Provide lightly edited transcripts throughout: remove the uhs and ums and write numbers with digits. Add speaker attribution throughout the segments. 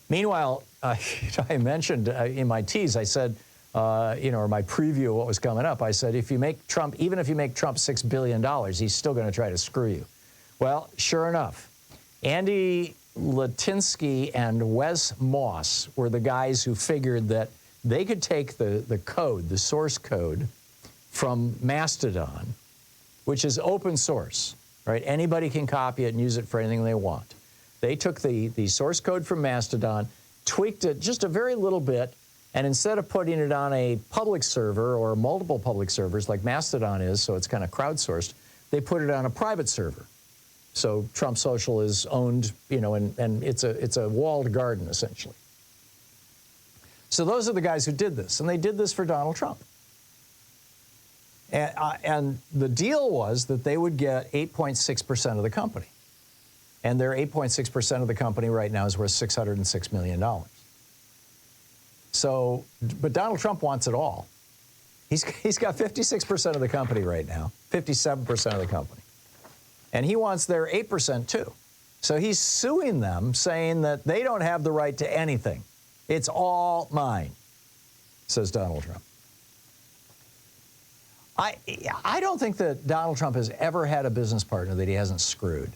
Speaker 1: Meanwhile, I mentioned in my tease, I said, or my preview of what was coming up, I said, if you make Trump, even if you make Trump $6 billion, he's still going to try to screw you. Well, sure enough, Andy Latinsky and Wes Moss were the guys who figured that they could take the code, the source code from Mastodon, which is open source, right? Anybody can copy it and use it for anything they want. They took the source code from Mastodon, tweaked it just a very little bit, and instead of putting it on a public server or multiple public servers like Mastodon is, so it's kind of crowdsourced, they put it on a private server. So Trump Social is owned, and it's a walled garden, essentially. So those are the guys who did this, and they did this for Donald Trump. And the deal was that they would get 8.6% of the company. And their 8.6% of the company right now is worth $606 million. So, but Donald Trump wants it all. He's got 56% of the company right now, 57% of the company. And he wants their 8% too. So he's suing them, saying that they don't have the right to anything. It's all mine, says Donald Trump. I don't think that Donald Trump has ever had a business partner that he hasn't screwed.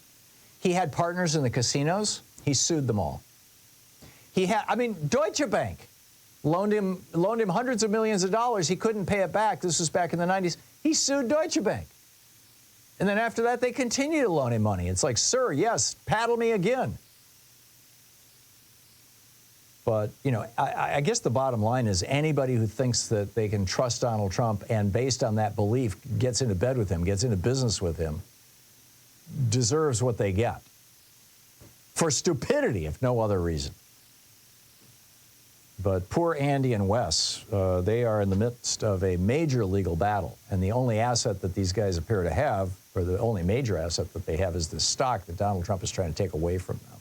Speaker 1: He had partners in the casinos. He sued them all. Deutsche Bank loaned him hundreds of millions of dollars. He couldn't pay it back. This was back in the 90s. He sued Deutsche Bank. And then after that, they continue to loan him money. It's like, sir, yes, paddle me again. But, I guess the bottom line is anybody who thinks that they can trust Donald Trump and based on that belief gets into bed with him, gets into business with him, deserves what they get. For stupidity, if no other reason. But poor Andy and Wes, they are in the midst of a major legal battle. And the only asset that these guys appear to have, or the only major asset that they have, is this stock that Donald Trump is trying to take away from them.